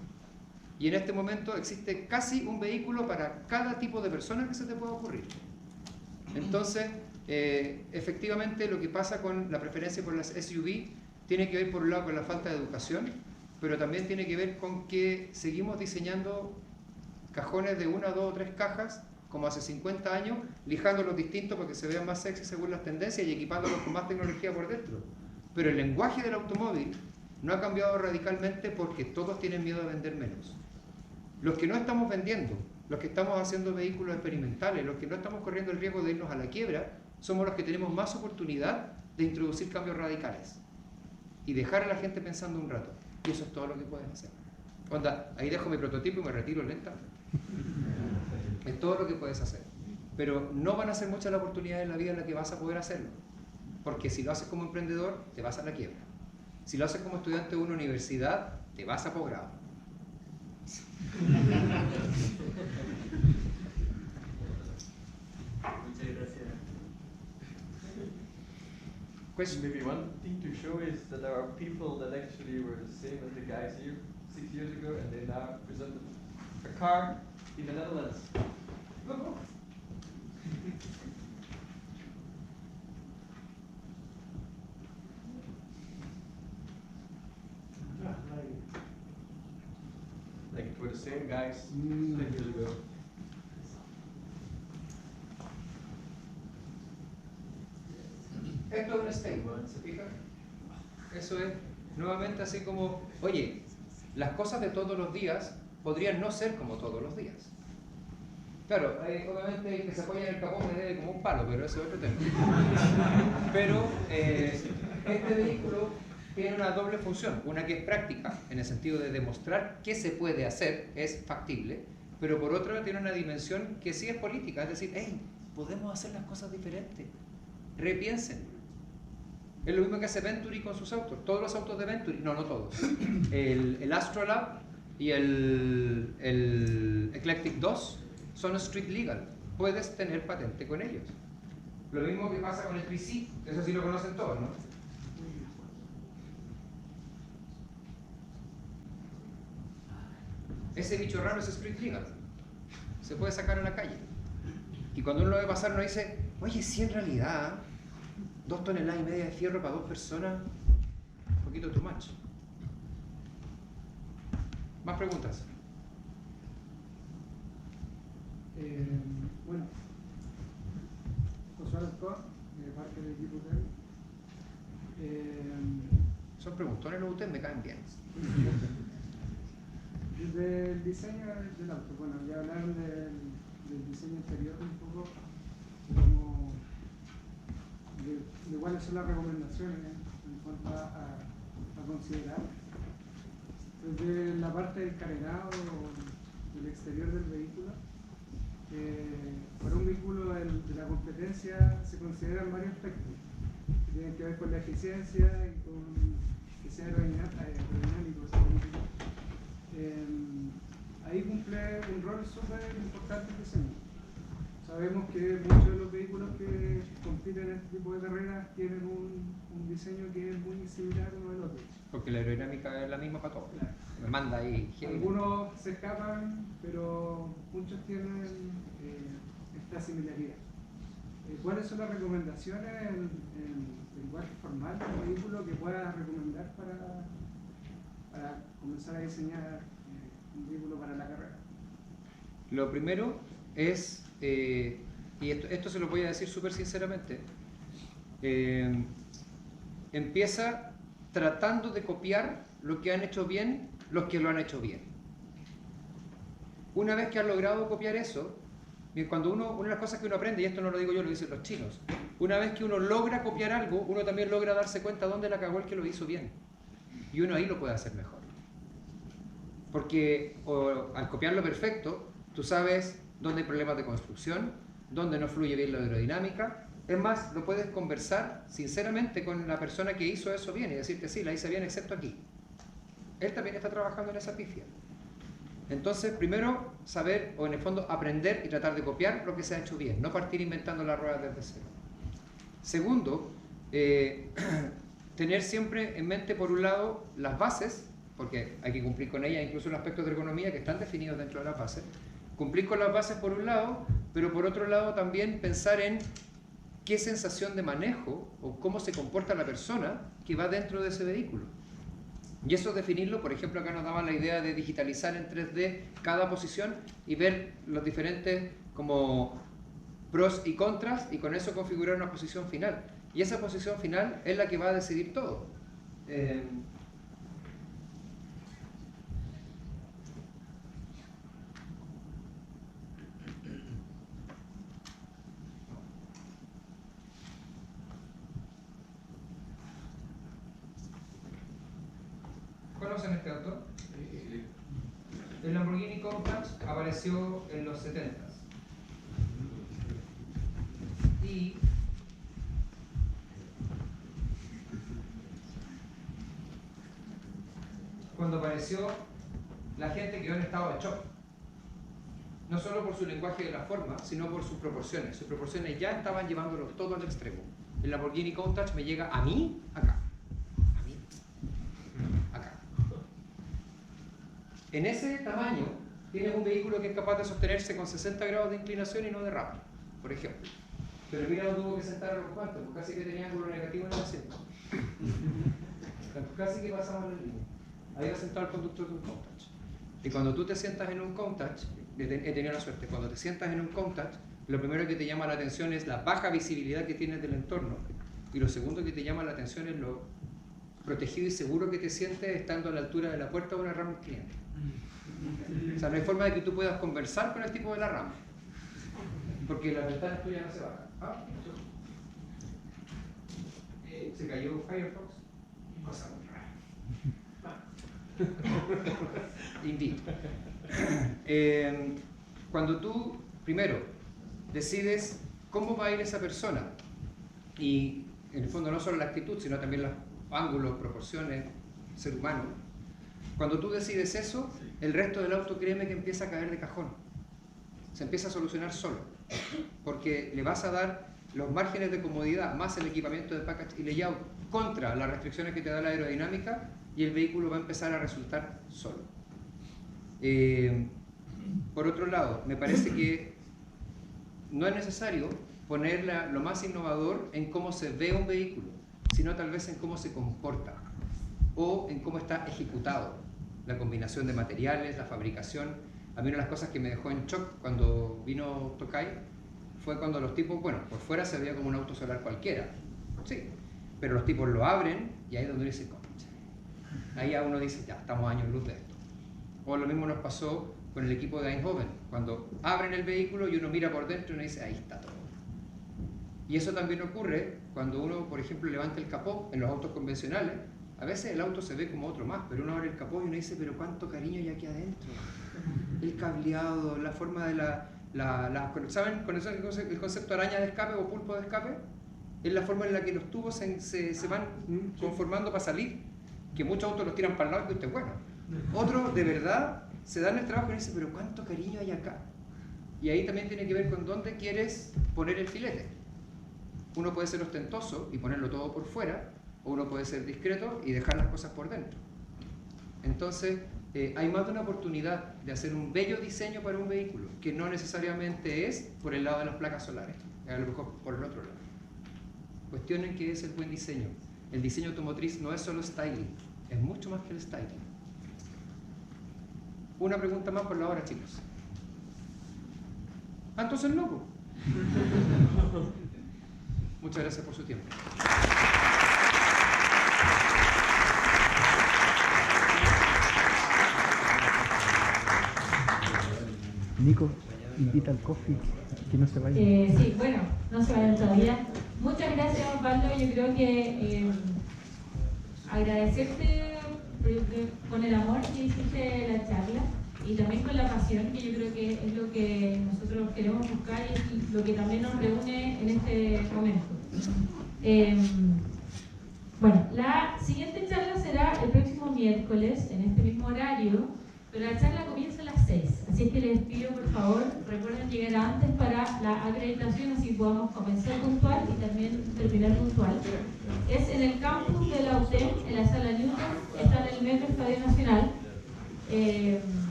Y en este momento existe casi un vehículo para cada tipo de persona que se te pueda ocurrir. Entonces, efectivamente lo que pasa con la preferencia por las SUV tiene que ver por un lado con la falta de educación, pero también tiene que ver con que seguimos diseñando cajones de 1, 2 o 3 cajas como hace 50 años, lijándolos distintos para que se vean más sexy según las tendencias y equipándolos con más tecnología por dentro. Pero el lenguaje del automóvil no ha cambiado radicalmente porque todos tienen miedo de vender menos. Los que no estamos vendiendo, los que estamos haciendo vehículos experimentales, los que no estamos corriendo el riesgo de irnos a la quiebra, somos los que tenemos más oportunidad de introducir cambios radicales y dejar a la gente pensando un rato. Y eso es todo lo que pueden hacer. Onda, ahí dejo mi prototipo y me retiro lentamente. Es todo lo que puedes hacer. Pero no van a ser muchas las oportunidades en la vida en las que vas a poder hacerlo. Porque si lo haces como emprendedor, te vas a la quiebra. Si lo haces como estudiante de una universidad, te vas a posgrado. Muchas gracias. Question? Maybe one thing to show is that there are people that actually were the same as the guys here 6 years ago, and they now presented a car in the Netherlands. Like it were the same guys 10 years ago. Esto es un statement, ¿se fijan? Eso es nuevamente así como, oye, las cosas de todos los días podrían no ser como todos los días. Claro, obviamente el que se apoya en el capó me debe como un palo, pero eso es otro tema. Pero este vehículo tiene una doble función, una que es práctica, en el sentido de demostrar qué se puede hacer, es factible, pero por otra tiene una dimensión que sí es política, es decir, hey, podemos hacer las cosas diferentes, repiensen. Es lo mismo que hace Venturi con sus autos. Todos los autos de Venturi, no todos. El Astrolab y el Eclectic 2 son street legal. Puedes tener patente con ellos. Lo mismo que pasa con el 3C, eso sí lo conocen todos, ¿no? Ese bicho raro es street legal. Se puede sacar a la calle. Y cuando uno lo ve pasar, uno dice, oye, si en realidad 2,5 toneladas de fierro para 2 personas, un poquito too much. ¿Más preguntas? Bueno, José Alarcón, de parte del equipo TEL. Son preguntones los ustedes, me caen bien. Desde el diseño del auto, bueno, ya hablaron del diseño interior un poco, como de cuáles son las recomendaciones en cuanto a considerar. Desde la parte del carenado del exterior del vehículo, para un vehículo de la competencia se consideran varios aspectos que tienen que ver con la eficiencia y con que sea aerodinámico. Ahí cumple un rol súper importante el diseño. Sabemos que muchos de los vehículos que compiten en este tipo de carreras tienen un diseño que es muy similar uno del otro. Porque la aerodinámica es la misma para todos. Claro. Me manda ahí. Algunos se escapan, pero muchos tienen esta similaridad. ¿Cuáles son las recomendaciones en lenguaje formal del vehículo que puedas recomendar para comenzar a diseñar un vehículo para la carrera? Lo primero es, y esto se lo voy a decir súper sinceramente, empieza tratando de copiar lo que han hecho bien los que lo han hecho bien. Una vez que has logrado copiar eso, Bien, cuando una de las cosas que uno aprende, y esto no lo digo yo, lo dicen los chinos, una vez que uno logra copiar algo, uno también logra darse cuenta dónde la cagó el que lo hizo bien. Y uno ahí lo puede hacer mejor. Porque al copiarlo perfecto, tú sabes dónde hay problemas de construcción, dónde no fluye bien la aerodinámica. Es más, lo puedes conversar sinceramente con la persona que hizo eso bien y decirte, sí, la hice bien excepto aquí. Él también está trabajando en esa pifia. Entonces, primero, saber, o en el fondo, aprender y tratar de copiar lo que se ha hecho bien, no partir inventando la rueda desde cero. Segundo, tener siempre en mente, por un lado, las bases, porque hay que cumplir con ellas, incluso los aspectos de ergonomía que están definidos dentro de las bases. Cumplir con las bases por un lado, pero por otro lado también pensar en qué sensación de manejo o cómo se comporta la persona que va dentro de ese vehículo. Y eso definirlo, por ejemplo, acá nos daban la idea de digitalizar en 3D cada posición y ver los diferentes como pros y contras y con eso configurar una posición final. Y esa posición final es la que va a decidir todo. ¿Conocen este auto? El Lamborghini Countach apareció en los 70s. Y cuando apareció, la gente quedó en estado de shock. No solo por su lenguaje de la forma, sino por sus proporciones. Sus proporciones ya estaban llevándolo todo al extremo. El Lamborghini Countach me llega a mí, acá. A mí, acá. En ese tamaño, tienes un vehículo que es capaz de sostenerse con 60 grados de inclinación y no derrapa, por ejemplo. Pero mira, no tuvo que sentar a los cuantos, pues casi que tenía ángulo negativo en el asiento. Casi que pasamos la línea. Ahí va sentado el conductor de un Countach. Y cuando tú te sientas en un Countach, he tenido la suerte, cuando te sientas en un Countach, lo primero que te llama la atención es la baja visibilidad que tienes del entorno. Y lo segundo que te llama la atención es lo protegido y seguro que te sientes estando a la altura de la puerta de una RAM cliente. O sea, no hay forma de que tú puedas conversar con el tipo de la RAM. Porque las ventanas tuyas no se bajan. Se cayó Firefox. Cosa muy rara. Invito. Cuando tú, primero, decides cómo va a ir esa persona, y en el fondo no solo la actitud, sino también los ángulos, proporciones, ser humano, cuando tú decides eso, el resto del auto, créeme que empieza a caer de cajón. Se empieza a solucionar solo, porque le vas a dar los márgenes de comodidad más el equipamiento de package y layout contra las restricciones que te da la aerodinámica y el vehículo va a empezar a resultar solo. Por otro lado, me parece que no es necesario poner lo más innovador en cómo se ve un vehículo, sino tal vez en cómo se comporta o en cómo está ejecutado. La combinación de materiales, la fabricación. A mí una de las cosas que me dejó en shock cuando vino Tokai fue cuando los tipos, bueno, por fuera se veía como un auto solar cualquiera, sí, pero los tipos lo abren y ahí es donde uno dice, concha. Ahí a uno dice, ya, estamos a años luz de esto. O lo mismo nos pasó con el equipo de Eindhoven, cuando abren el vehículo y uno mira por dentro y uno dice, ahí está todo. Y eso también ocurre cuando uno, por ejemplo, levanta el capó en los autos convencionales. A veces el auto se ve como otro más, pero uno abre el capó y uno dice, pero cuánto cariño hay aquí adentro. El cableado, la forma de ¿saben? Con eso el concepto araña de escape o pulpo de escape, es la forma en la que los tubos se van conformando para salir, que muchos autos los tiran para el lado y usted, bueno. Otros, de verdad, se dan el trabajo y dicen, pero cuánto cariño hay acá. Y ahí también tiene que ver con dónde quieres poner el filete. Uno puede ser ostentoso y ponerlo todo por fuera, o uno puede ser discreto y dejar las cosas por dentro. Entonces, hay más de una oportunidad de hacer un bello diseño para un vehículo, que no necesariamente es por el lado de las placas solares, a lo mejor por el otro lado. Cuestionen qué es el buen diseño. El diseño automotriz no es solo styling, es mucho más que el styling. Una pregunta más por la hora, chicos. Entonces no, pues. Muchas gracias por su tiempo. Nico. invita al coffee, que no se vaya. Sí, bueno, no se vayan todavía. Muchas gracias, Osvaldo. Yo creo que agradecerte con el amor que hiciste la charla y también con la pasión, que yo creo que es lo que nosotros queremos buscar y es lo que también nos reúne en este momento. Bueno, la siguiente charla será el próximo miércoles en este mismo horario, pero la charla comienza a las 6, así es que les pido por favor, recuerden llegar antes para la acreditación, así podamos comenzar puntual y también terminar puntual. Es en el campus de la UTEM, en la sala Newton, está en el Metro Estadio Nacional.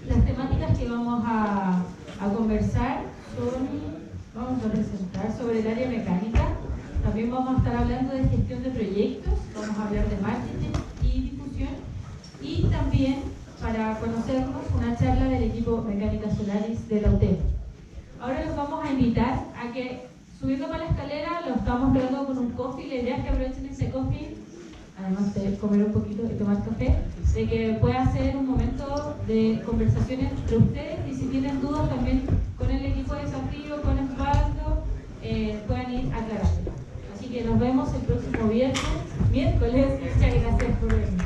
Las temáticas que vamos a conversar vamos a presentar sobre el área mecánica, también vamos a estar hablando de gestión de proyectos, vamos a hablar de marketing y difusión, y también, para conocernos, una charla del equipo Mecánica Solaris de la UTEM. Ahora los vamos a invitar a que, subiendo por la escalera, lo estamos esperando con un coffee. La idea es que aprovechen ese coffee, además de comer un poquito y tomar café, de que pueda ser un momento de conversaciones entre ustedes, y si tienen dudas también con el equipo de desafío, con Osvaldo, puedan ir aclarando. Así que nos vemos el próximo miércoles. Muchas gracias por venir.